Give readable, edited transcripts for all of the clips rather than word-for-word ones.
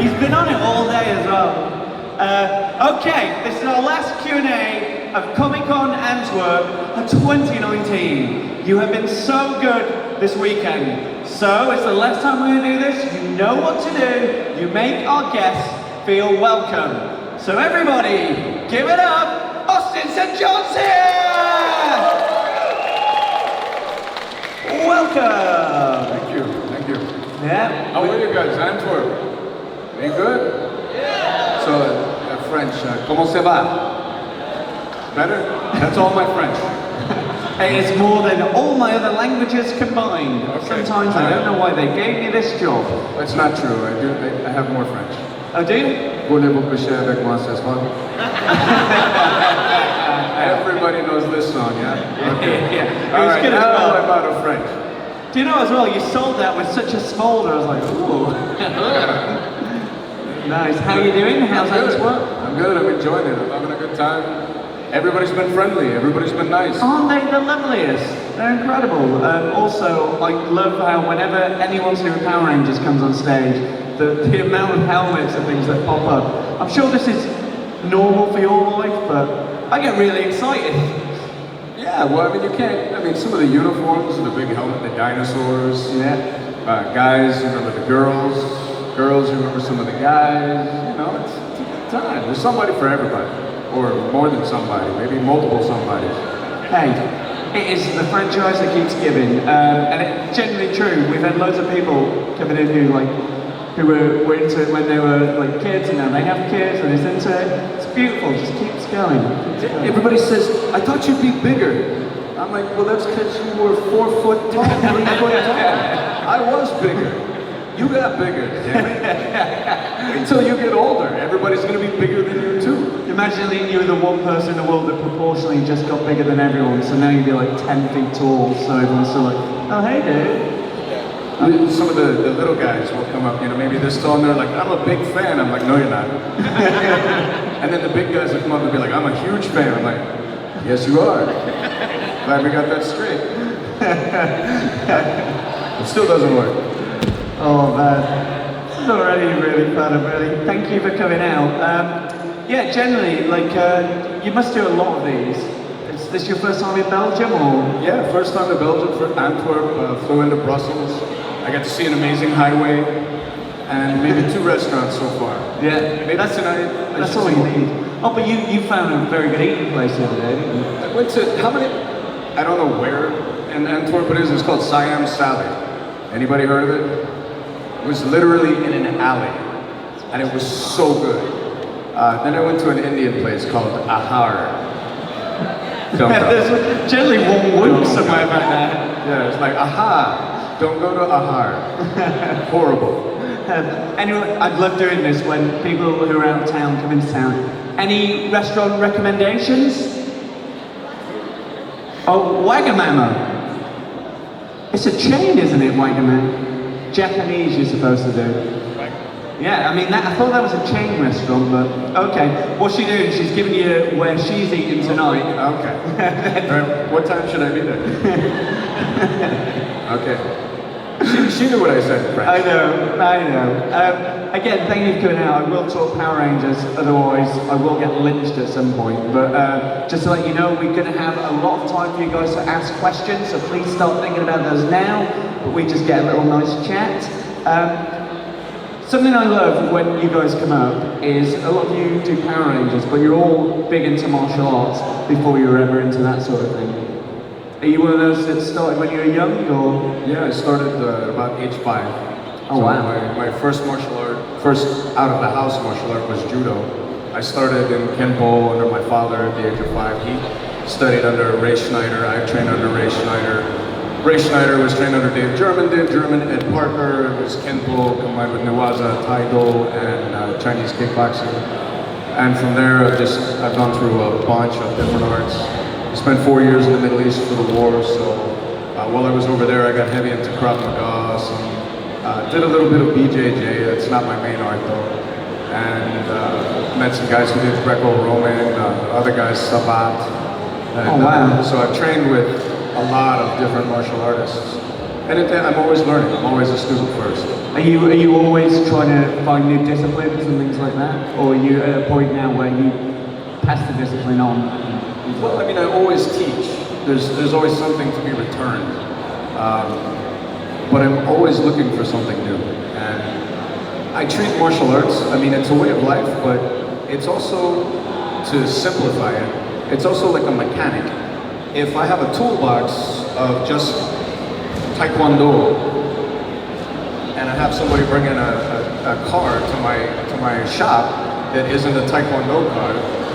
He's been on it all day as well. Okay, this is our last Q&A of Comic-Con Antwerp 2019. You have been so good this weekend. So it's the last time we're going to do this. You know what to do. You make our guests feel welcome. So everybody, give it up. Austin St. John's here! Welcome. Thank you. Yeah. How are you guys? Antwerp. Are you good? Yeah. So, French, comment ça va? Better? That's all my French. It is more than all my other languages combined. Okay. Sometimes I don't know why they gave me this job. That's not true. I have more French. Oh, do you? Voulez-vous coucher avec moi ce soir? Everybody knows this song, yeah? Okay. Yeah. It All was right, good as now well. I'm out of French. Do you know as well, you sold that with such a smolder, I was like, ooh. Nice. How are you doing? How's Antwerp? I'm good. I'm enjoying it. I'm having a good time. Everybody's been friendly. Everybody's been nice. Aren't they the loveliest? They're incredible. Also, I love how whenever anyone to do with Power Rangers comes on stage, the amount of helmets and things that pop up. I'm sure this is normal for your life, but I get really excited. Yeah, well, I mean, you can't, I mean, some of the uniforms, the big helmet, the dinosaurs, Yeah. Guys remember the girls, girls remember some of the guys, you know, it's a good time. There's somebody for everybody, or more than somebody, maybe multiple somebodies. Hey, it is the franchise that keeps giving, and it's genuinely true. We've had loads of people coming in who were into it when they were like kids, and now they have kids, and it's into it. It's beautiful, just keeps going. Everybody says, I thought you'd be bigger. I'm like, well, that's because you were 4 foot tall, 3 foot tall. I was bigger. You got bigger, damn it. Until you get older, everybody's gonna be bigger than you too. Imagine that you were the one person in the world that proportionally just got bigger than everyone, so now you'd be like 10 feet tall, so everyone's still like, oh hey dude. Some of the little guys will come up, you know, maybe they're still and they're like, I'm a big fan. I'm like, no, you're not. And then the big guys will come up and be like, I'm a huge fan. I'm like, yes, you are. Glad we got that straight. It still doesn't work. Oh man, this is already really fun. Thank you for coming out. Yeah, generally, you must do a lot of these. Is this your first time in Belgium, or? Yeah, first time to Belgium, for Antwerp, flew into Brussels. I got to see an amazing highway, and maybe 2 restaurants so far. Yeah, Maybe tonight. that's all you need. Oh, but you found a very good eating place the other day, didn't you? I went to, how many, I don't know where in Antwerp it is, it's called Siam Sally. Anybody heard of it? It was literally in an alley, and it was so good. Then I went to an Indian place called Ahar. There's generally one word somewhere back there. Yeah, it's like, aha, don't go to Ahar. Horrible. Anyway, I'd love doing this when people who are out of town come into town. Any restaurant recommendations? Oh, Wagamama. It's a chain, isn't it, Wagamama? Japanese you're supposed to do. Yeah, I mean, I thought that was a chain restaurant, but okay. What's she doing? She's giving you where she's eating tonight. Okay. Right, what time should I be there? Okay. She knew what I said in French. I know. Again, thank you for coming out. I will talk Power Rangers, otherwise I will get lynched at some point. But just to let you know, we're going to have a lot of time for you guys to ask questions, so please start thinking about those now, but we just get a little nice chat. Something I love when you guys come up is a lot of you do Power Rangers, but you're all big into martial arts before you were ever into that sort of thing. Are you one of those that started when you were young, or? Yeah, I started about age 5. Oh, wow. My first martial art, first out of the house martial art was judo. I started in Kenpo under my father at the age of 5. He studied under Ray Schneider. I trained under Ray Schneider. Ray Schneider was trained under Dave German, Ed Parker. It was Kenpo combined with Newaza, Taido, and Chinese kickboxing. And from there, I've gone through a bunch of different arts. I spent 4 years in the Middle East for the war, so while I was over there, I got heavy into Krav Maga, did a little bit of BJJ. That's not my main art though. And met some guys who did Greco-Roman, other guys Sabat. And, oh wow! So I've trained with a lot of different martial artists. And I'm always learning. I'm always a student first. Are you always trying to find new disciplines and things like that, or are you at a point now where you pass the discipline on? Well, I mean, I always teach. There's always something to be returned, but I'm always looking for something new. And I treat martial arts. I mean, it's a way of life, but it's also, to simplify it, it's also like a mechanic. If I have a toolbox of just Taekwondo, and I have somebody bring in a car to my shop that isn't a Taekwondo car,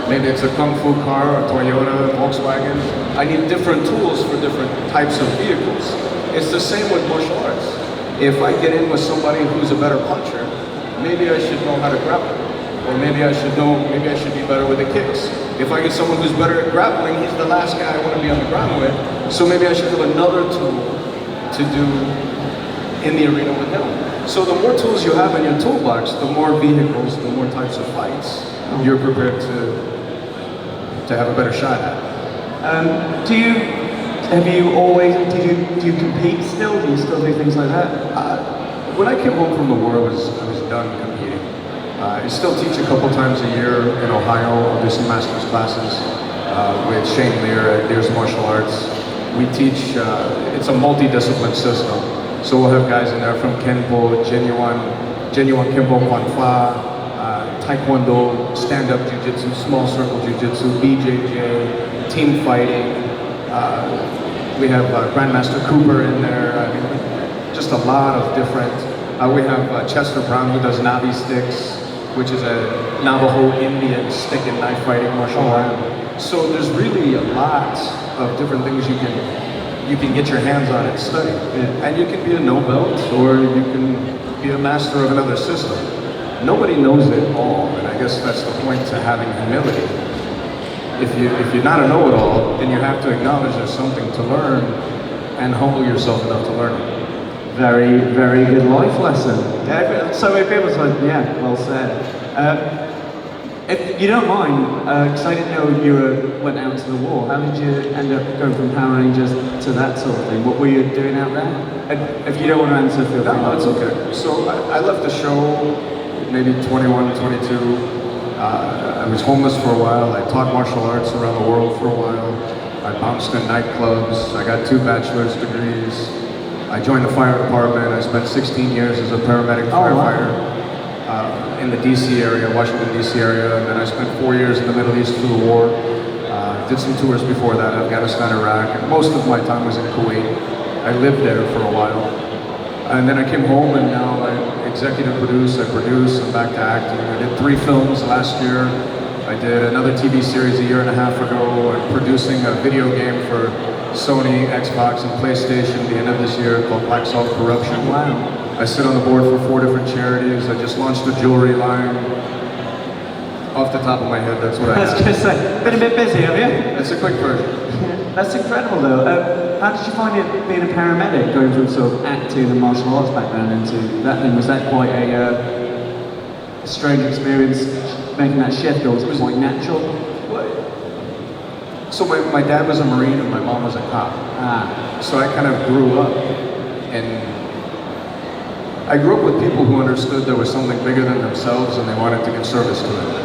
maybe it's a Kung Fu car, a Toyota, Volkswagen, I need different tools for different types of vehicles. It's the same with martial arts. If I get in with somebody who's a better puncher, maybe I should know how to grapple. Or maybe I should be better with the kicks. If I get someone who's better at grappling, he's the last guy I want to be on the ground with, so maybe I should have another tool to do in the arena with him. So the more tools you have in your toolbox, the more vehicles, the more types of fights you're prepared to have a better shot at. Do you compete still? Do you still do things like that? When I came home from the war, I was done competing. I still teach a couple times a year in Ohio. I'll do some master's classes with Shane Lear at Lear's Martial Arts. We teach, it's a multidiscipline system. So we'll have guys in there from Kenpo, Genuine Kenpo Kwan Fa, Taekwondo, stand-up jiu-jitsu, small circle jiu-jitsu, BJJ, team fighting. We have Grandmaster Cooper in there. I mean, just a lot of different. We have Chester Brown, who does Navi sticks, which is a Navajo Indian stick and knife fighting martial art. So there's really a lot of different things you can get your hands on and study. And you can be a no belt, or you can be a master of another system. Nobody knows it all, and I guess that's the point to having humility. If you're not a know-it-all, then you have to acknowledge there's something to learn and humble yourself enough to learn it. Very, very good life lesson. Yeah, so many people say, yeah, well said. If you don't mind, because I didn't know you went out to the war, how did you end up going from Power Rangers to that sort of thing? What were you doing out there? And if you don't want to answer, feel free. No, it's okay. So I left the show maybe 21, 22. I was homeless for a while. I taught martial arts around the world for a while. I bounced in nightclubs. I got 2 bachelor's degrees. I joined the fire department. I spent 16 years as a paramedic firefighter in the DC area, Washington DC area, and then I spent 4 years in the Middle East through the war. Did some tours before that, Afghanistan, Iraq, and most of my time was in Kuwait. I lived there for a while. And then I came home, and now I executive produce, I'm back to acting. I did 3 films last year. I did another TV series a year and a half ago. I'm producing a video game for Sony, Xbox, and PlayStation at the end of this year called Black Salt Corruption. Wow. I sit on the board for 4 different charities. I just launched a jewelry line. Off the top of my head, that's what I was going to say, been a bit busy, have you? That's a quick version. That's incredible though. How did you find it being a paramedic, going from sort of acting and martial arts background into that thing? Was that quite a strange experience, making that shift, or was it quite natural? So my dad was a Marine and my mom was a cop. So I kind of grew up, and I grew up with people who understood there was something bigger than themselves and they wanted to give service to it.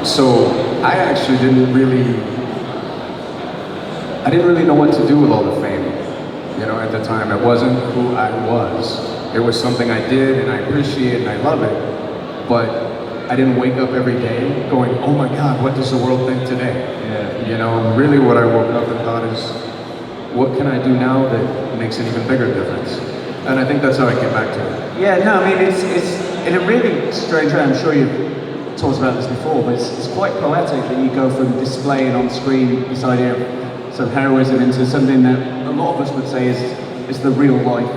So I actually didn't really know what to do with all the fame. You know, at the time, it wasn't who I was. It was something I did and I appreciate and I love it, but I didn't wake up every day going, oh my God, what does the world think today? Yeah. You know, really what I woke up and thought is, what can I do now that makes an even bigger difference? And I think that's how I came back to it. Yeah, no, I mean, it's in a really strange way. I'm sure you've talked about this before, but it's quite poetic that you go from displaying on screen this idea of sort of heroism into something that a lot of us would say is the real life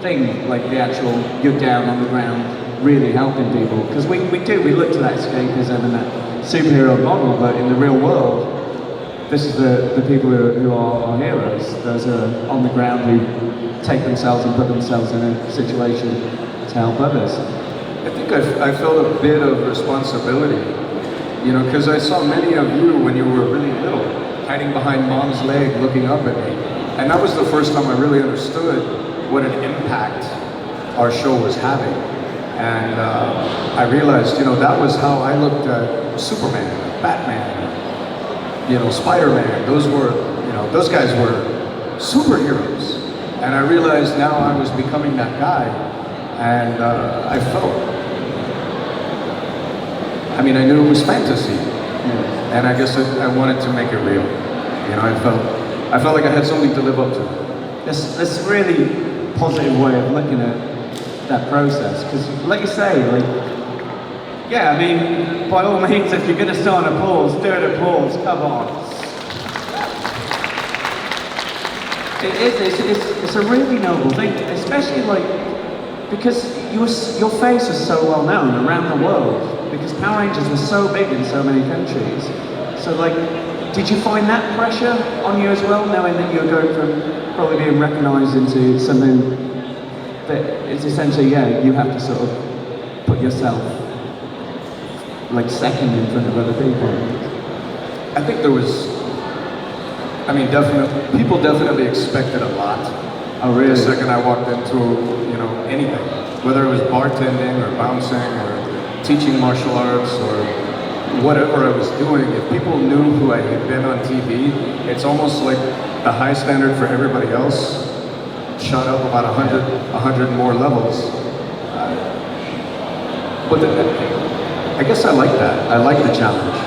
thing, like the actual, you're down on the ground, really helping people. Because we look to that escapism and that superhero model, but in the real world, this is the people who are our heroes, those who are on the ground who take themselves and put themselves in a situation to help others. I think I felt a bit of responsibility, you know, because I saw many of you when you were really little, hiding behind mom's leg, looking up at me. And that was the first time I really understood what an impact our show was having. And I realized, that was how I looked at Superman, Batman, Spider-Man. Those guys were superheroes. And I realized now I was becoming that guy. And I knew it was fantasy. And I guess I wanted to make it real. I felt like I had something to live up to. That's a really positive way of looking at that process, because like you say, by all means, if you're going to start an applause, do it applause, come on. It's a really noble thing, especially because your face was so well known around the world, because Power Rangers was so big in so many countries. So did you find that pressure on you as well, knowing that you were going from probably being recognised into something that is essentially, you have to sort of put yourself second in front of other people? I think there was, people definitely expected a lot. Oh, really? The second I walked into, anything, whether it was bartending or bouncing or teaching martial arts or whatever I was doing, if people knew who I had been on TV, it's almost like the high standard for everybody else shot up about 100 more levels. But I guess I like that. I like the challenge.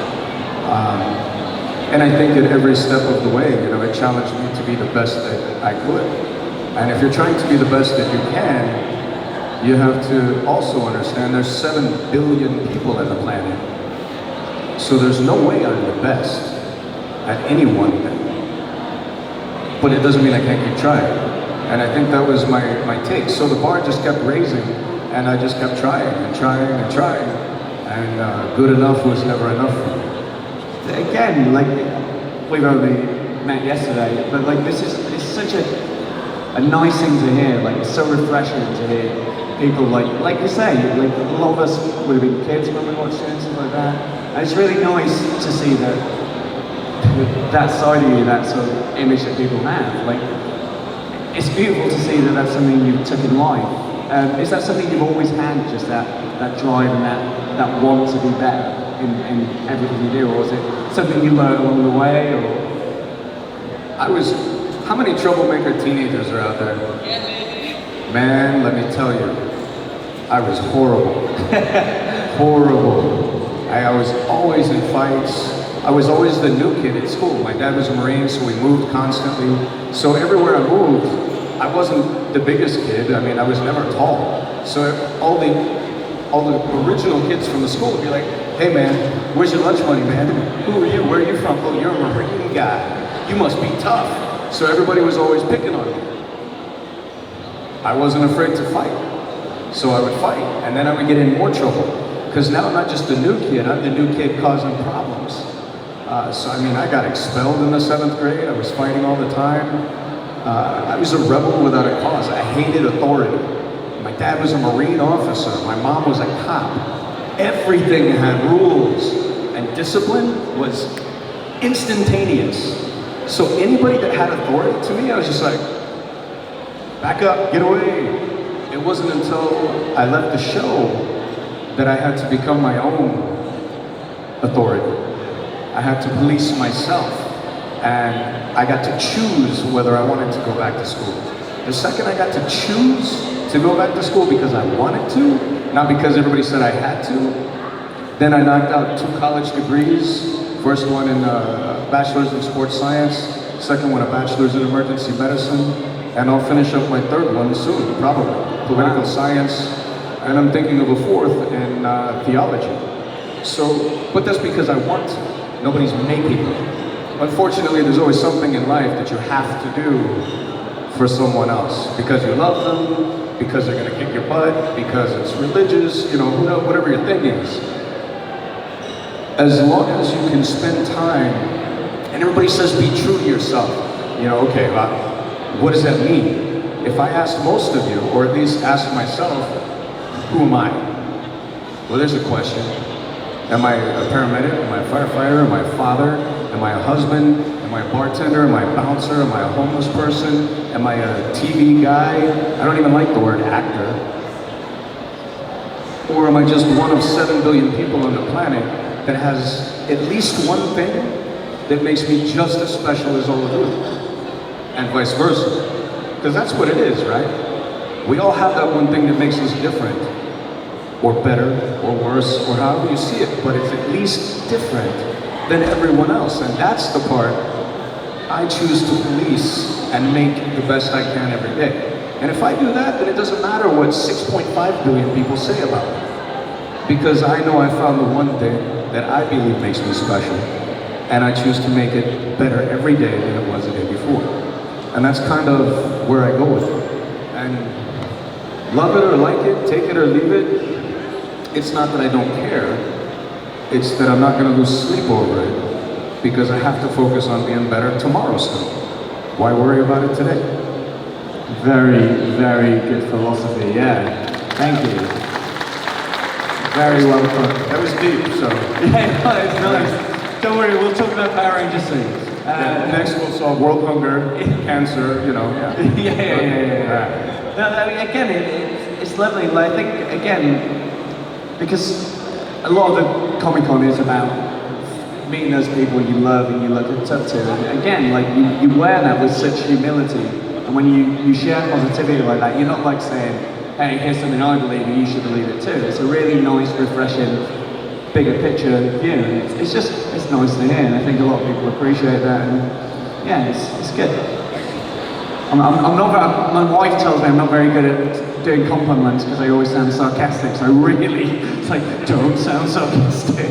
And I think at every step of the way, it challenged me to be the best that I could. And if you're trying to be the best that you can, you have to also understand there's 7 billion people on the planet. So there's no way I'm the best at any one thing. But it doesn't mean I can't keep trying. And I think that was my take. So the bar just kept raising, and I just kept trying and trying and trying. And good enough was never enough for me. Again, we've only met yesterday, but it's such a nice thing to hear. It's so refreshing to hear people like you say, a lot of us would have been kids when we watched it and stuff like that. And it's really nice to see that side of you, that sort of image that people have. It's beautiful to see that that's something you took in life. Is that something you've always had, just that drive and that want to be better in everything you do, or is it something you learned along the way? Or how many troublemaker teenagers are out there? Man, let me tell you, I was horrible. Horrible. I was always in fights. I was always the new kid at school. My dad was a Marine, so we moved constantly. So everywhere I moved, I wasn't the biggest kid. I was never tall. So all the original kids from the school would be like, hey man, where's your lunch money, man? Who are you? Where are you from? Oh, you're a Marine guy. You must be tough. So everybody was always picking on me. I wasn't afraid to fight. So I would fight, and then I would get in more trouble. Because now I'm not just the new kid, I'm the new kid causing problems. I got expelled in the 7th grade. I was fighting all the time. I was a rebel without a cause. I hated authority. My dad was a Marine officer. My mom was a cop. Everything had rules, and discipline was instantaneous. So anybody that had authority to me, I was just like, back up, get away. It wasn't until I left the show that I had to become my own authority. I had to police myself, and I got to choose whether I wanted to go back to school. The second I got to choose to go back to school because I wanted to, not because everybody said I had to, then I knocked out 2 college degrees. First one in a bachelor's in sports science, second one a bachelor's in emergency medicine, and I'll finish up my 3rd one soon, probably, political science, and I'm thinking of a 4th in theology. But that's because I want to. Nobody's making me. Unfortunately, there's always something in life that you have to do for someone else. Because you love them, because they're gonna kick your butt, because it's religious, whatever your thing is. As long as you can spend time, and everybody says be true to yourself. Okay, what does that mean? If I asked most of you, or at least asked myself, who am I? Well, there's a question. Am I a paramedic? Am I a firefighter? Am I a father? Am I a husband? Am Am I a bartender? Am I a bouncer? Am I a homeless person? Am I a TV guy? I don't even like the word actor. Or am I just one of 7 billion people on the planet that has at least one thing that makes me just as special as all of you? And vice versa. Because that's what it is, right? We all have that one thing that makes us different, or better, or worse, or however you see it, but it's at least different than everyone else. And that's the part I choose to police and make the best I can every day. And if I do that, then it doesn't matter what 6.5 billion people say about me. Because I know I found the one thing that I believe makes me special, and I choose to make it better every day than it was the day before. And that's kind of where I go with it. And love it or like it, take it or leave it, it's not that I don't care, it's that I'm not going to lose sleep over it, because I have to focus on being better tomorrow still. Why worry about it today? Very, very good philosophy, yeah. Thank you. Very well put. That was deep, so. Yeah, nice, nice. Don't worry, we'll talk about Power Rangers soon. Next we'll solve world hunger, cancer, you know. Yeah. yeah. No, I mean, again, it's lovely. Like, I think, again, because a lot of the Comic-Con is about meeting those people you love and you look up to. And again, like, you wear that with such humility. And when you share positivity like that, you're not like saying, hey, here's something I believe and you should believe it too. It's a really nice, refreshing, bigger picture view. And it's just, it's nice to hear. And I think a lot of people appreciate that. And yeah, it's good. I'm not, my wife tells me I'm not very good at doing compliments because I always sound sarcastic. So I really, it's like, don't sound sarcastic.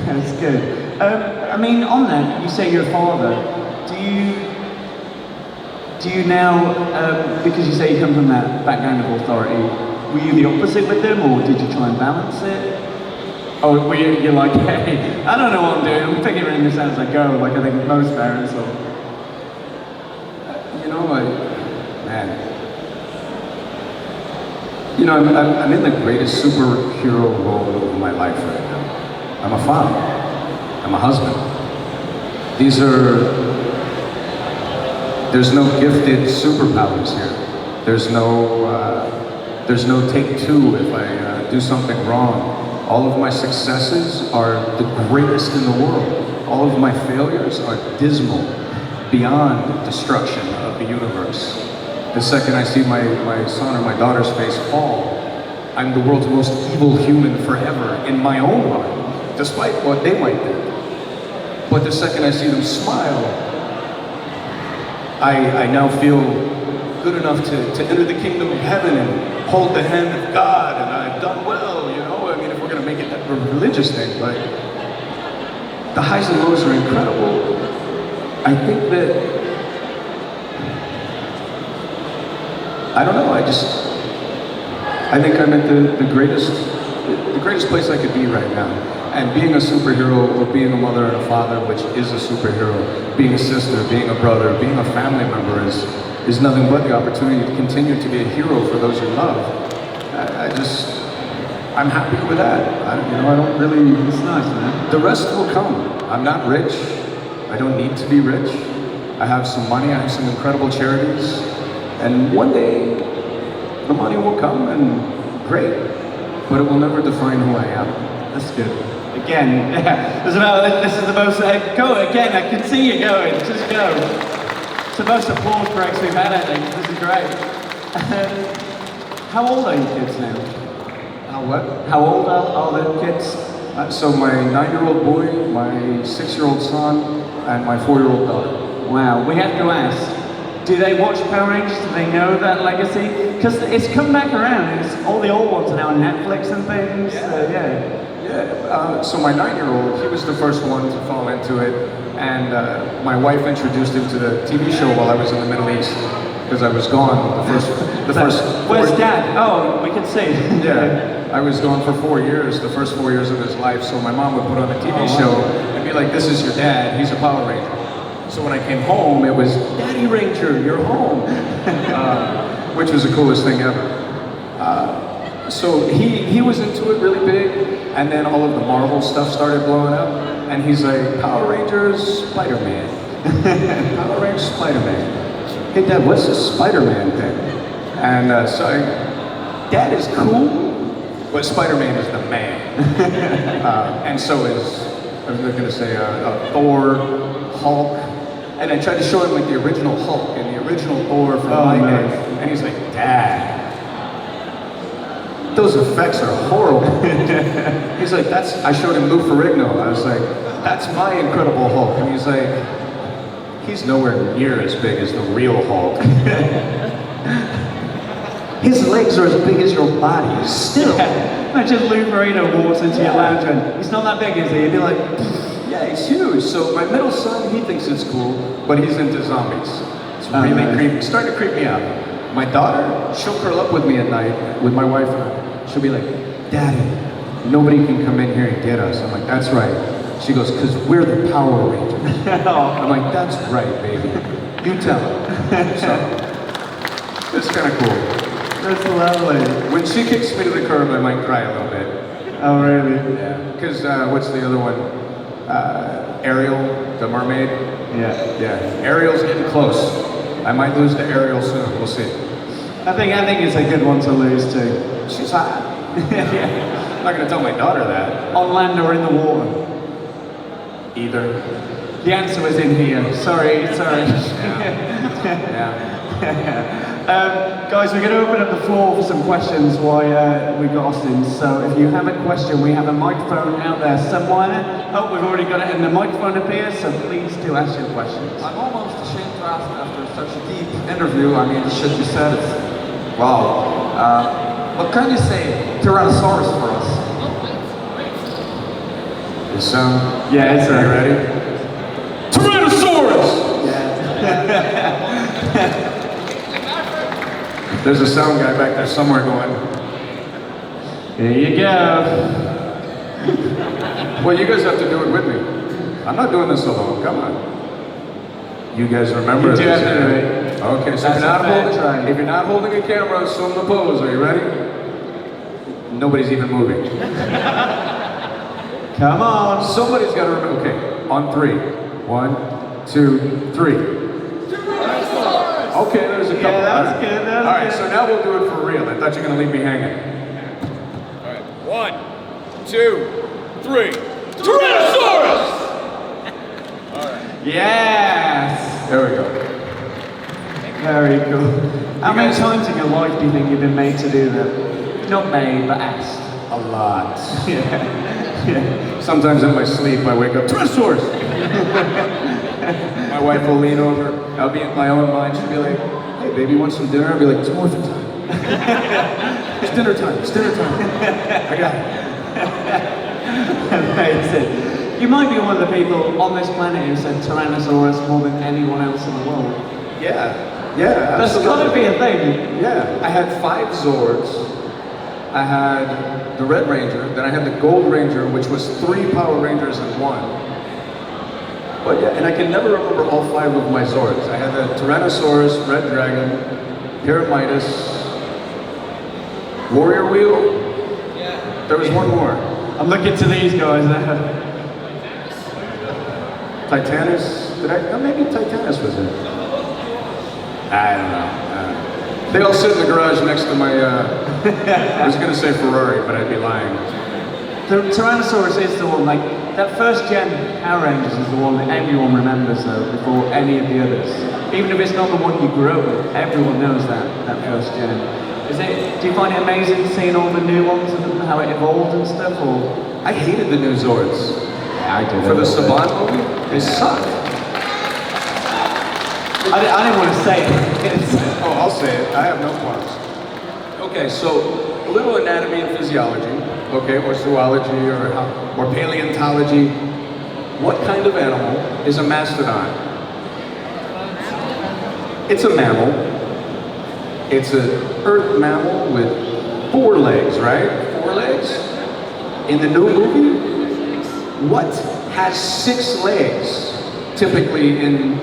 That's good. I mean, on that, you say you're a father. Do you now, because you say you come from that background of authority, were you the opposite with them, or did you try and balance it? Oh, you're like, hey, I don't know what I'm doing, I'm figuring this out as I go, like I think most parents are. You know, man. You know, I'm in the greatest superhero role of my life right now. I'm a father. I'm a husband. There's no gifted superpowers here. There's no take two if I do something wrong. All of my successes are the greatest in the world. All of my failures are dismal, beyond destruction of the universe. The second I see my son or my daughter's face fall, I'm the world's most evil human forever in my own mind, despite what they might think. But the second I see them smile, I now feel good enough to enter the kingdom of heaven and hold the hand of God, and I've done well, you know? I mean, if we're gonna make it that religious thing, but the highs and lows are incredible. I think that, I don't know, I think I'm at the greatest place I could be right now. And being a superhero, or being a mother and a father, which is a superhero, being a sister, being a brother, being a family member is nothing but the opportunity to continue to be a hero for those you love. I'm happy with that. I don't really, it's nice, man. The rest will come. I'm not rich. I don't need to be rich. I have some money, I have some incredible charities, and one day the money will come, and great, but it will never define who I am. That's good. Again, yeah, this is the most, go again, I can see you going, just go. It's the most applause breaks we've had, I think. This is great. How old are your kids now? What? How old are the kids? So my 9-year-old boy, my 6-year-old son, and my 4-year-old daughter. Wow, we have to ask, do they watch Power Rangers? Do they know that legacy? Because it's come back around, and all the old ones are now on Netflix and things, So my 9-year-old, he was the first one to fall into it, and my wife introduced him to the TV show while I was in the Middle East, because I was gone the first. Where's Dad? Oh, we can see. Yeah, I was gone for 4 years, the first 4 years of his life, so my mom would put on a TV show and be like, this is your dad, he's a Power Ranger. So when I came home, it was, Daddy Ranger, you're home, which was the coolest thing ever. So he was into it really big, and then all of the Marvel stuff started blowing up, and he's like, Power Rangers, Spider-Man. Power Ranger Spider-Man. Hey Dad, what's this Spider-Man thing? And so Dad is cool, but Spider-Man is the man. And so is, I was going to say, Thor, Hulk. And I tried to show him like the original Hulk and the original Thor from my day. And he's like, Dad, those effects are horrible. He's like, I showed him Lou Ferrigno. I was like, that's my Incredible Hulk. And he's like, he's nowhere near as big as the real Hulk. His legs are as big as your body, still. Yeah. Imagine Lou Ferrigno walks into your lounge and he's not that big, is he? You'd be like, yeah, he's huge. So my middle son, he thinks it's cool, but he's into zombies. It's really creepy. It's starting to creep me out. My daughter, she'll curl up with me at night, with my wife and I. She'll be like, Daddy, nobody can come in here and get us. I'm like, that's right. She goes, because we're the Power Rangers. I'm like, that's right, baby. You tell her. So, it's kind of cool. that's lovely. When she kicks me to the curb, I might cry a little bit. Oh, really? Yeah. Because what's the other one? Ariel, the mermaid. Yeah. Yeah. Ariel's getting close. I might lose to Ariel soon. We'll see. I think it's a good one to lose too. She's hot. Yeah. I'm not going to tell my daughter that. On land or in the water? Either. The answer was in here. Sorry. Yeah. Guys, we're going to open up the floor for some questions while we got Austin. So if you have a question, we have a microphone out there somewhere. Oh, we've already got it, and the microphone appears, so please do ask your questions. I'm almost ashamed to ask after such a deep interview. I mean, it should be said. Wow. What can you say, Tyrannosaurus, for us? Is sound? Yeah, it's Are you ready? Tyrannosaurus! Yeah. There's a sound guy back there somewhere going, Here you go. well, you guys have to do it with me. I'm not doing this alone. Come on. You guys remember You do this? have to do it. Okay, so That's if you're not holding a camera, assume the pose. Are you ready? Nobody's even moving. Come on. Somebody's got to remember. Okay, on 3. 1, 2, 3. Okay, there's a couple. Yeah, that was good. All right, so now we'll do it for real. I thought you were going to leave me hanging. All right, 1, 2, 3. Tyrannosaurus! Yes. There we go. Very cool. How many guys- times in your life do you think you've been made to do that? Not made, but asked. A lot. Yeah. Sometimes in my sleep, I wake up, Tyrannosaurus! My wife will lean over. I'll be in my own mind. She'll be like, hey, baby, want some dinner? I'll be like, it's morphin' time. It's dinner time. It's dinner time. I got it. Amazing. You might be one of the people on this planet who said Tyrannosaurus more than anyone else in the world. Yeah, That's got to be a thing. Yeah, I had 5 Zords. I had the Red Ranger, then I had the Gold Ranger, which was 3 Power Rangers in 1. But yeah, and I can never remember all 5 of my Zords. I had the Tyrannosaurus, Red Dragon, Pyramidas, Warrior Wheel. Yeah. There was one more. I'm looking to these guys now. Titanus. Maybe Titanus was it. I don't know. They all sit in the garage next to my, I was gonna say Ferrari, but I'd be lying. The Tyrannosaurus is the one, like, that first gen Power Rangers is the one that everyone remembers though, before any of the others. Even if it's not the one you grew up with, everyone knows that first gen. Do you find it amazing seeing all the new ones and how it evolved and stuff, or? I hated the new Zords. Yeah, I did. For the Saban movie, they sucked. I didn't want to say it. Oh, I'll say it. I have no qualms. Okay, so a little anatomy and physiology, okay, or zoology, or paleontology. What kind of animal is a mastodon? It's a mammal. It's an earth mammal with 4 legs, right? 4 legs. In the new movie, what has 6 legs typically in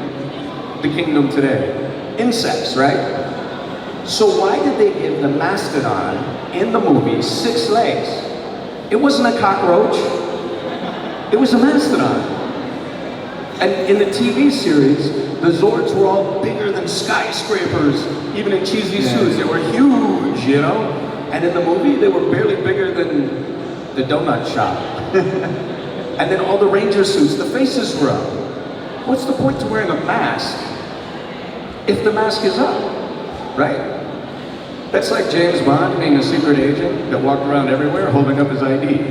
the kingdom today? Insects, right? So why did they give the mastodon in the movie 6 legs? It wasn't a cockroach. It was a mastodon. And in the TV series, the Zords were all bigger than skyscrapers. Even in cheesy suits, they were huge, you know? And in the movie, they were barely bigger than the donut shop. And then all the Ranger suits, the faces were up. What's the point to wearing a mask if the mask is up, right? That's like James Bond being a secret agent that walked around everywhere holding up his ID.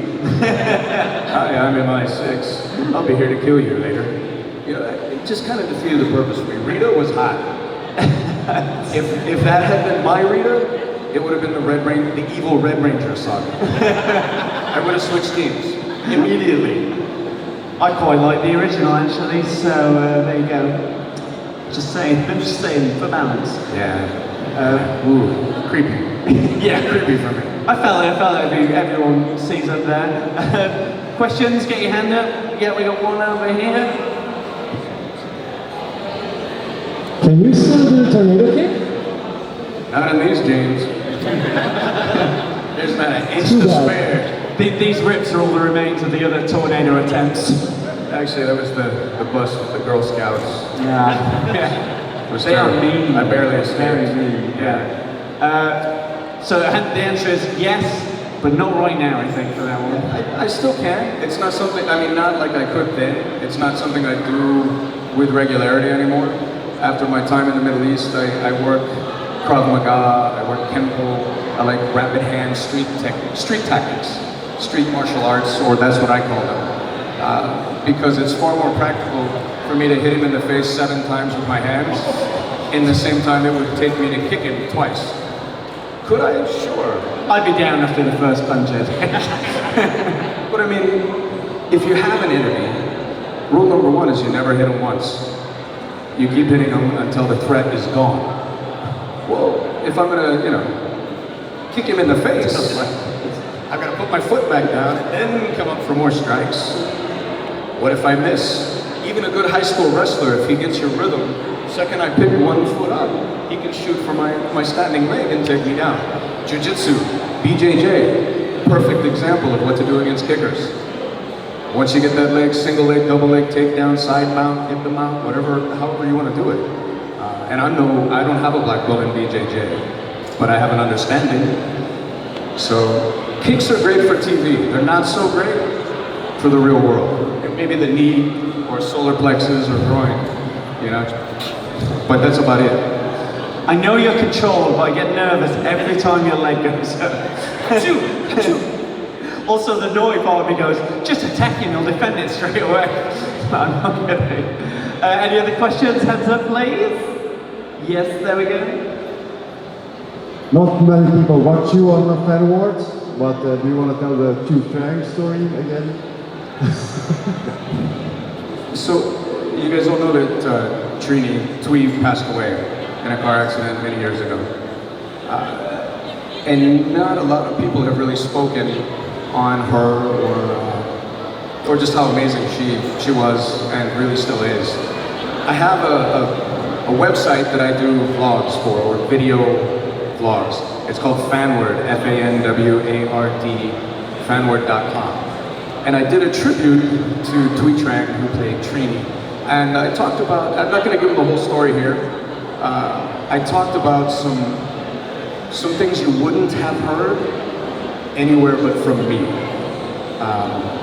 Hi, I'm MI6. I'll be here to kill you later. You know, it just kind of defeated the purpose for me. Rita was hot. if that had been my Rita, it would have been the evil Red Ranger saga. I would have switched teams immediately. I quite like the original actually, so there you go. Just saying for balance. Yeah. Ooh, creepy. Yeah, Creepy for me. I felt it. Everyone sees up there. Questions? Get your hand up. Yeah, we got one over here. Can you still do the tornado kick? Not in these jeans. There's not an inch Too to bad. spare. These rips are all the remains of the other tornado attempts. Actually, that was the bus with the Girl Scouts. Yeah. It was They are terrible. mean. I barely escaped. Very mean. Yeah. So the answer is yes, but not right now, I think, for that one. I still can. It's not something, I mean, not like I could then. It's not something I do with regularity anymore. After my time in the Middle East, I work Krav Maga, I work Kempo, I like rapid hand street tactics, street martial arts, or that's what I call them. Because it's far more practical for me to hit him in the face 7 times with my hands, in the same time it would take me to kick him twice. Could I? Sure. I'd be down after the first punch, I think. But I mean, if you have an enemy, rule number 1 is you never hit him once. You keep hitting him until the threat is gone. Well, if I'm gonna, kick him in the face, I've gotta put my foot back down and then come up for more strikes. What if I miss? Even a good high school wrestler, if he gets your rhythm, second I pick one foot up, he can shoot for my standing leg and take me down. Jiu-jitsu, BJJ, perfect example of what to do against kickers. Once you get that leg, single leg, double leg, takedown, side mount, hip the mount, however you want to do it. And I don't have a black belt in BJJ, but I have an understanding. So kicks are great for TV. They're not so great for the real world. Maybe the knee or solar plexus or groin, but that's about it. I know you're controlled, but I get nervous every time your leg goes up. Also, the naughty part of me goes, just attack him, he'll defend it straight away. No, I'm not kidding. Any other questions? Hands up, please. Yes, there we go. Not many people watch you on the Fan Awards, but do you want to tell the Chu Fang story again? So, you guys all know that Twee passed away in a car accident many years ago. And not a lot of people have really spoken on her or just how amazing she was and really still is. I have a website that I do vlogs for, or video vlogs. It's called Fanward, Fanward, fanward.com. And I did a tribute to Twee Trang, who played Trini. And I talked about, I'm not going to give them the whole story here. I talked about some things you wouldn't have heard anywhere but from me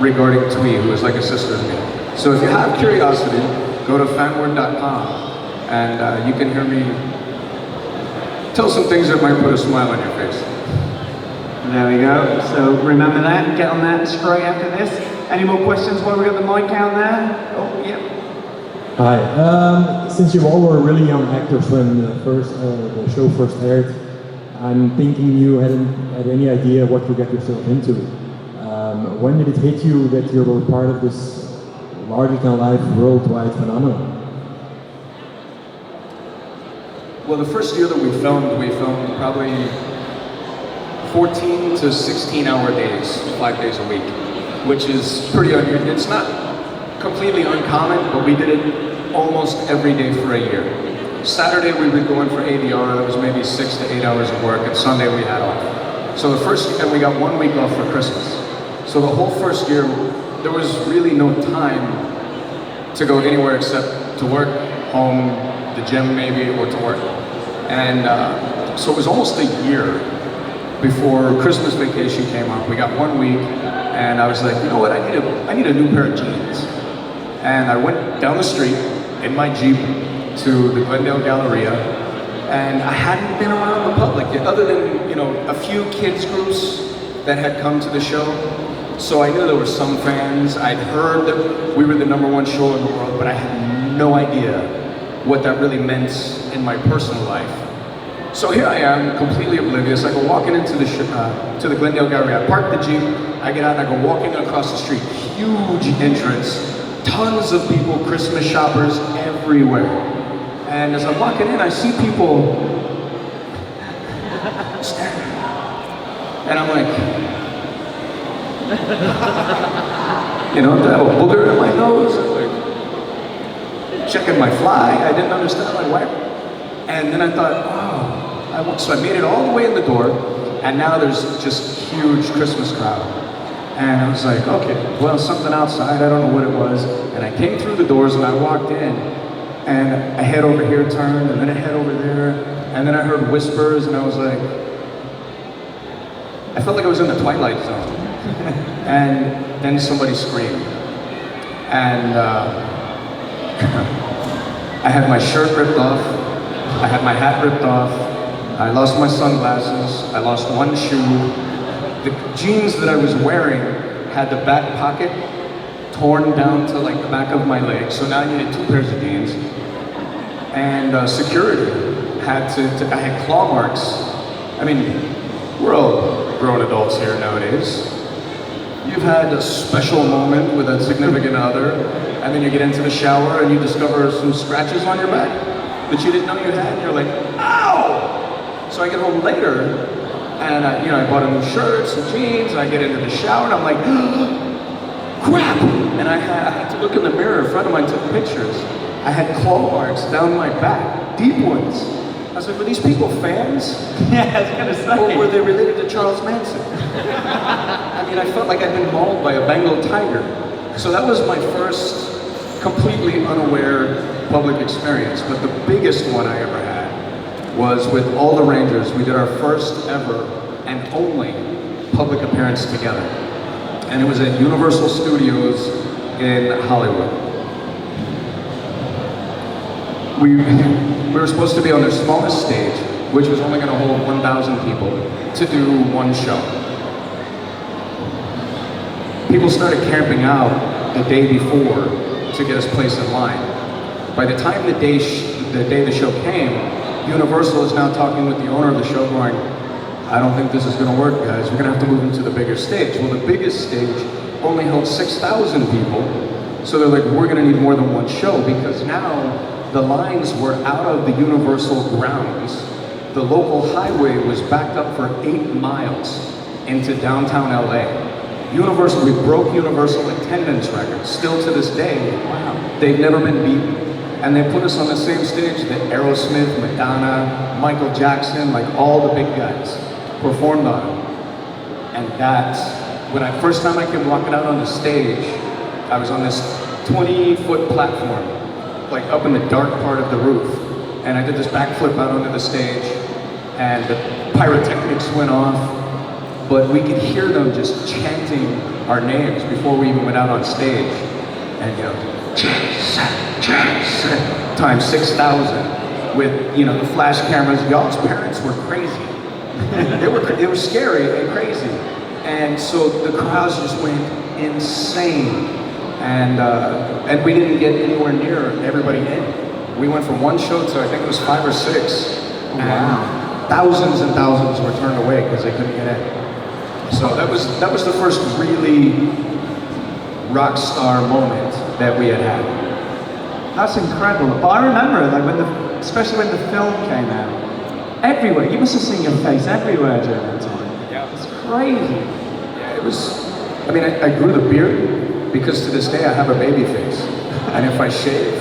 regarding Twee, who is like a sister to me. So if you have curiosity, go to fanword.com and you can hear me tell some things that might put a smile on your face. There we go. So remember that. Get on that straight after this. Any more questions while we got the mic out there? Oh, yeah. Hi. Since you all were really young actors when the show first aired, I'm thinking you hadn't had any idea what you get yourself into. When did it hit you that you were part of this larger-than-life worldwide phenomenon? Well, the first year that we filmed probably 14 to 16-hour days, 5 days a week, which is pretty unusual. It's not completely uncommon, but we did it almost every day for a year. Saturday we would go in for ADR, that was maybe 6 to 8 hours of work, and Sunday we had off. So and we got 1 week off for Christmas. So the whole first year, there was really no time to go anywhere except to work, home, the gym maybe, or to work. And so it was almost a year before Christmas vacation came up. We got 1 week, and I was like, you know what, I need a new pair of jeans. And I went down the street in my Jeep to the Glendale Galleria, and I hadn't been around the public yet, other than, you know, a few kids groups that had come to the show. So I knew there were some fans. I'd heard that we were the #1 show in the world, but I had no idea what that really meant in my personal life. So here I am, completely oblivious. I go walking into to the Glendale Galleria. I park the Jeep, I get out and I go walking across the street. Huge entrance, tons of people, Christmas shoppers everywhere. And as I'm walking in, I see people staring. And I'm like, you know, do I have a booger in my nose? Like, checking my fly, I didn't understand my wife. And then I thought, oh, so I made it all the way in the door, and now there's just huge Christmas crowd. And I was like, okay, well, something outside, I don't know what it was. And I came through the doors and I walked in, and a head over here turned, and then a head over there, and then I heard whispers, and I was like, I felt like I was in the Twilight Zone. And then somebody screamed. And I had my shirt ripped off, I had my hat ripped off, I lost my sunglasses, I lost one shoe. The jeans that I was wearing had the back pocket torn down to like the back of my leg, so now I needed 2 pairs of jeans. And security had I had claw marks. I mean, we're all grown adults here nowadays. You've had a special moment with a significant other, and then you get into the shower and you discover some scratches on your back that you didn't know you had, and you're like, ow! So I get home later, and I bought a new shirt, some jeans, and I get into the shower, and I'm like, crap! And I had to look in the mirror in front of mine, took pictures. I had claw marks down my back, deep ones. I was like, were these people fans? Yeah, I was gonna say. Or were they related to Charles Manson? I mean, I felt like I'd been mauled by a Bengal tiger. So that was my first completely unaware public experience. But the biggest one I ever had was with all the Rangers. We did our first ever and only public appearance together. And it was at Universal Studios in Hollywood. We were supposed to be on their smallest stage, which was only going to hold 1,000 people, to do one show. People started camping out the day before to get us placed in line. By the time the day the show came, Universal is now talking with the owner of the show going, I don't think this is going to work, guys. We're going to have to move into the bigger stage. Well, the biggest stage only held 6,000 people. So they're like, we're going to need more than one show, because now the lines were out of the Universal grounds. The local highway was backed up for 8 miles into downtown LA. Universal, we broke Universal attendance records. Still to this day, wow, they've never been beaten. And they put us on the same stage that Aerosmith, Madonna, Michael Jackson, like all the big guys performed on. And that's, first time I came walking out on the stage, I was on this 20-foot platform, like up in the dark part of the roof. And I did this backflip out onto the stage, and the pyrotechnics went off, but we could hear them just chanting our names before we even went out on stage. And Jason, Jason, times 6,000 with, the flash cameras. Y'all's parents were crazy. They were scary and crazy. And so the crowds just went insane. And we didn't get anywhere near everybody in. We went from one show to I think it was 5 or 6. Wow. Thousands and thousands were turned away because they couldn't get in. So that was the first really rock star moment that we had had. That's incredible. But I remember, like especially when the film came out, everywhere. You must have seen your face everywhere during that time. Yeah. It's crazy. Yeah, it was. I mean, I grew the beard because to this day I have a baby face, and if I shave,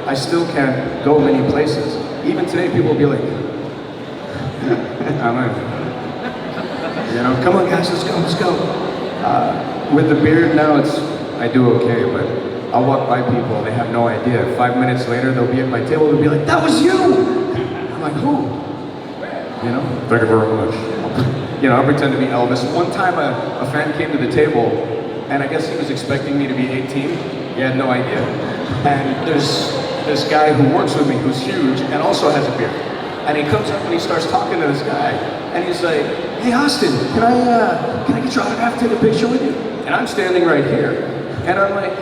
I still can't go many places. Even today, people will be like, I'm like, come on guys, let's go. With the beard now, I do okay, but I'll walk by people, they have no idea. 5 minutes later, they'll be at my table, they'll be like, that was you! I'm like, who? You know, thank you very much. You know, I'll pretend to be Elvis. One time a fan came to the table, and I guess he was expecting me to be 18. He had no idea. And there's this guy who works with me who's huge and also has a beard. And he comes up and he starts talking to this guy, and he's like, hey Austin, can I get your autograph, take a picture with you? And I'm standing right here. And I'm like,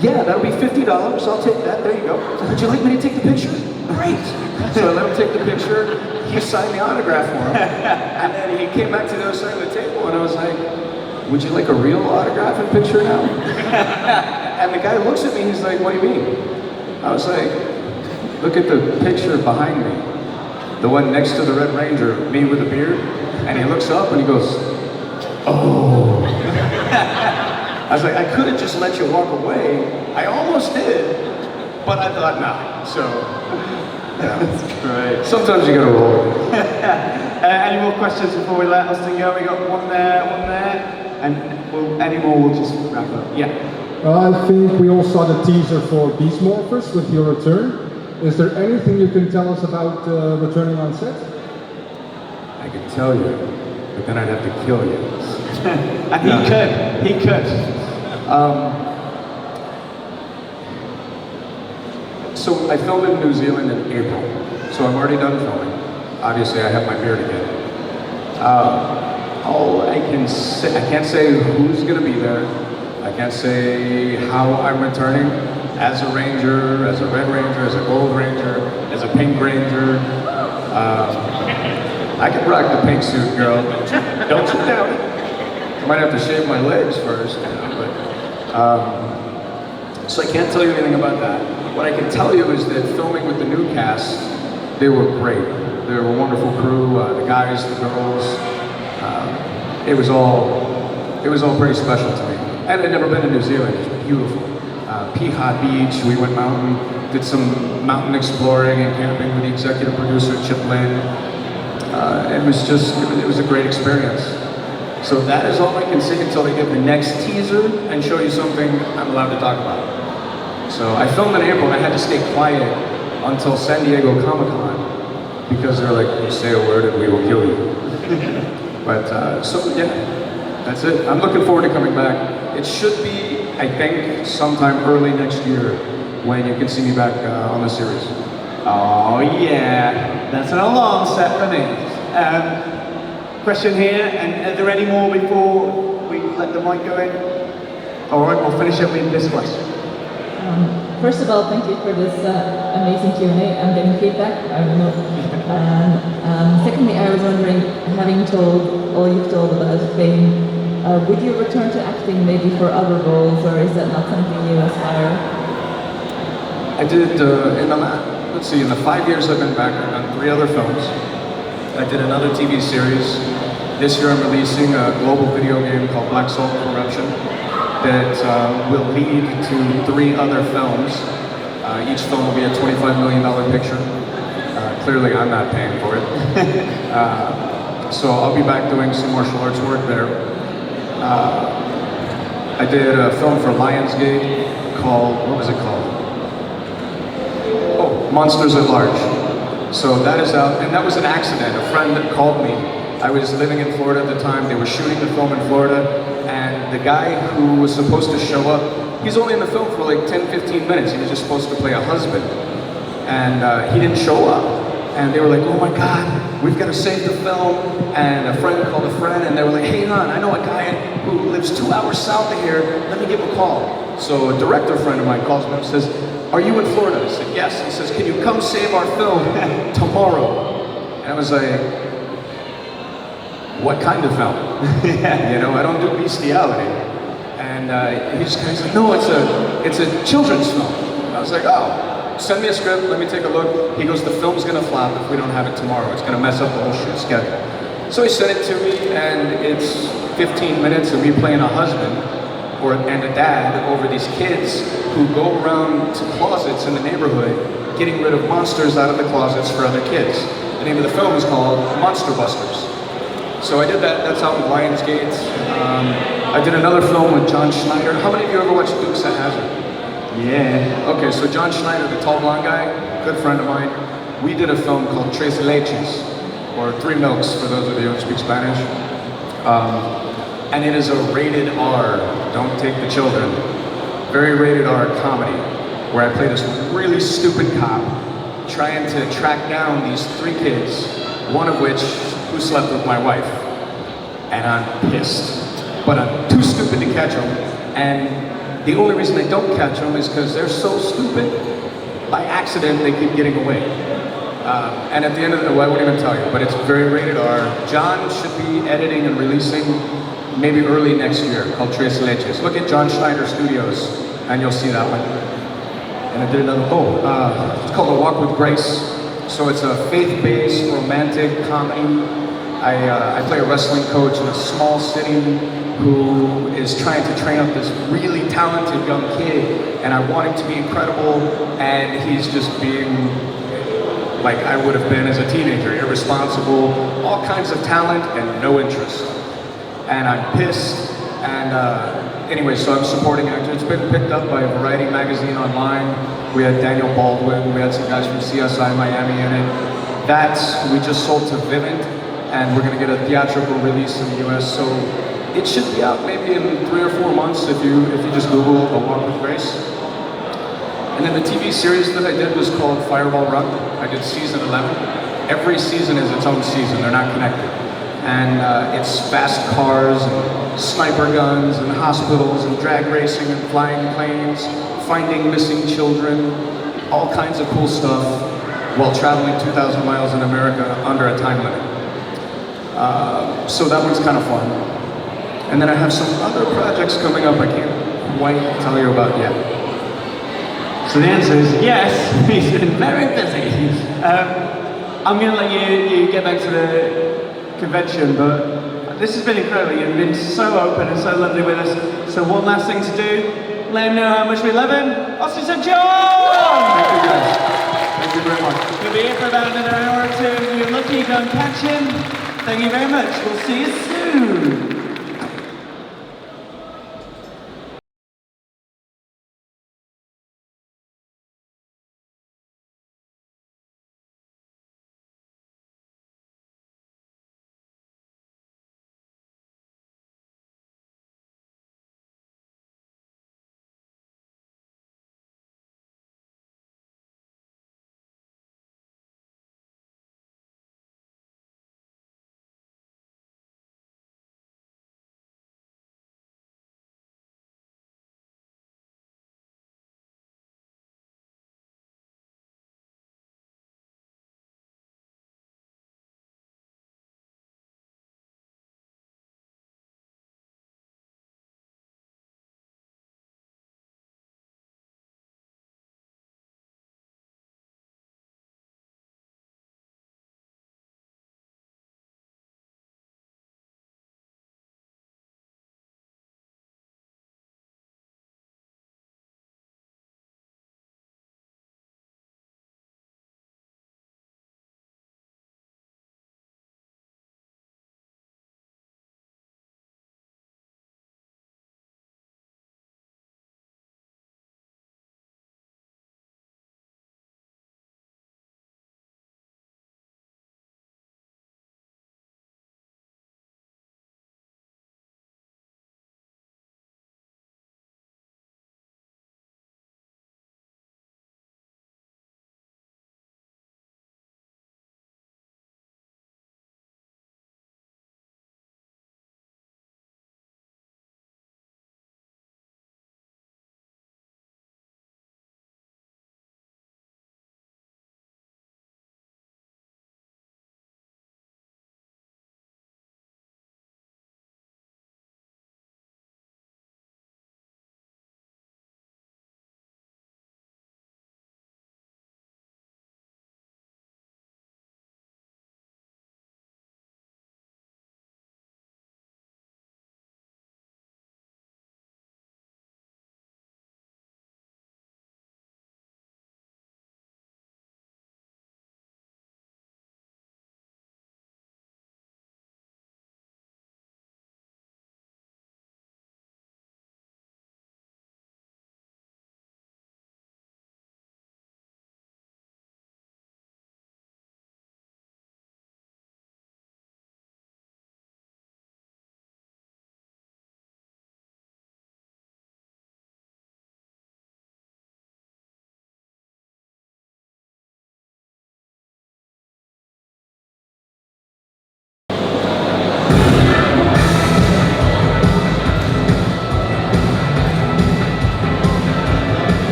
yeah, that'll be $50, I'll take that, there you go. Would you like me to take the picture? Great. So I let him take the picture, he signed the autograph for him, and then he came back to the other side of the table, and I was like, would you like a real autograph and picture now? And the guy looks at me, he's like, what do you mean? I was like, look at the picture behind me. The one next to the Red Ranger, me with a beard, and he looks up and he goes, oh. I was like, I could have just let you walk away. I almost did, but I thought, nah. So, yeah. That's great. Sometimes you gotta roll. Any more questions before we let Austin go? We got one there, and any more we'll just wrap up. Yeah. I think we all saw the teaser for Beast Morphers with your return. Is there anything you can tell us about returning on set? I could tell you, but then I'd have to kill you. And he could. So I filmed in New Zealand in April, so I'm already done filming. Obviously, I have my beard again. All I can say, I can't say who's gonna be there. I can't say how I'm returning as a ranger, as a red ranger, as a gold ranger, as a pink ranger. I can rock the pink suit, girl. Don't you doubt it. I might have to shave my legs first, you know, but so I can't tell you anything about that. What I can tell you is that filming with the new cast, they were great. They were a wonderful crew, the guys, the girls. It was all pretty special to me. And I'd never been to New Zealand. It's beautiful. Piha Beach, we went mountain, did some mountain exploring and camping with the executive producer, Chip Lynn. It was a great experience. So that is all I can say until they give the next teaser and show you something I'm allowed to talk about. So I filmed in April and I had to stay quiet until San Diego Comic-Con because they're like, you say a word and we will kill you. But so yeah, that's it. I'm looking forward to coming back. It should be, I think, sometime early next year when you can see me back on the series. Oh yeah, that's an alarm set for me. Question here, and are there any more before we let the mic go in? All right, we'll finish up with this question. First of all, thank you for this amazing Q&A. I'm getting feedback, I don't know. And secondly, I was wondering, having told all you've told about fame, would you return to acting maybe for other roles, or is that not something you aspire? I did, in the 5 years I've been back, I've done 3 other films. I did another TV series. This year I'm releasing a global video game called Black Salt Corruption that will lead to 3 other films. Each film will be a $25 million picture. Clearly I'm not paying for it. So I'll be back doing some martial arts work there. I did a film for Lionsgate called, what was it called? Oh, Monsters at Large. So that is out, and that was an accident. A friend that called me. I was living in Florida at the time. They were shooting the film in Florida, and the guy who was supposed to show up, he's only in the film for like 10, 15 minutes. He was just supposed to play a husband. And he didn't show up. And they were like, oh my God, we've got to save the film. And a friend called a friend, and they were like, hey hon, I know a guy who lives 2 hours south of here. Let me give him a call. So a director friend of mine calls me and says, are you in Florida? I said, yes. He says, can you come save our film tomorrow? And I was like, what kind of film? You know, I don't do bestiality. And he's like, no, it's a children's film. And I was like, oh, send me a script, let me take a look. He goes, the film's gonna flop if we don't have it tomorrow. It's gonna mess up the whole shoot schedule. So he sent it to me, and it's 15 minutes of me playing a husband and a dad over these kids who go around to closets in the neighborhood getting rid of monsters out of the closets for other kids. The name of the film is called Monster Busters. So I did that. That's out in Lionsgate. I did another film with John Schneider. How many of you ever watched Dukes of Hazzard? Yeah. Okay, so John Schneider, the tall blonde guy, good friend of mine, we did a film called Tres Leches, or Three Milks for those of you who speak Spanish. And it is a rated R, don't take the children, very rated R comedy, where I play this really stupid cop trying to track down these three kids, one of which who slept with my wife. And I'm pissed, but I'm too stupid to catch them. And the only reason I don't catch them is because they're so stupid, by accident they keep getting away. And at the end of the, well, I won't even tell you, but it's very rated R. John should be editing and releasing maybe early next year, called Tres Leches. Look at John Schneider Studios, and you'll see that one. And I did another, it's called A Walk with Grace. So it's a faith-based, romantic comedy. I play a wrestling coach in a small city who is trying to train up this really talented young kid, and I want him to be incredible, and he's just being like I would have been as a teenager, irresponsible, all kinds of talent and no interest. And I'm pissed, and anyway, so I'm supporting actor. It's been picked up by a Variety magazine online. We had Daniel Baldwin, we had some guys from CSI Miami in it. That we just sold to Vivint, and we're gonna get a theatrical release in the US, so it should be out maybe in 3 or 4 months if you just Google A Walk with Grace. And then the TV series that I did was called Fireball Run. I did season 11. Every season is its own season, they're not connected. And it's fast cars and sniper guns and hospitals and drag racing and flying planes, finding missing children, all kinds of cool stuff while traveling 2,000 miles in America under a time limit. So that one's kind of fun. And then I have some other projects coming up I can't quite tell you about yet. So the answer is yes, he's been very busy. I'm going to let you get back to the convention, but this has been incredible. You've been so open and so lovely with us. So one last thing to do, let him know how much we love him. Austin St. John! Thank you guys. Thank you very much. He'll be here for about another hour or two. If you're lucky, go and catch him. Thank you very much. We'll see you soon.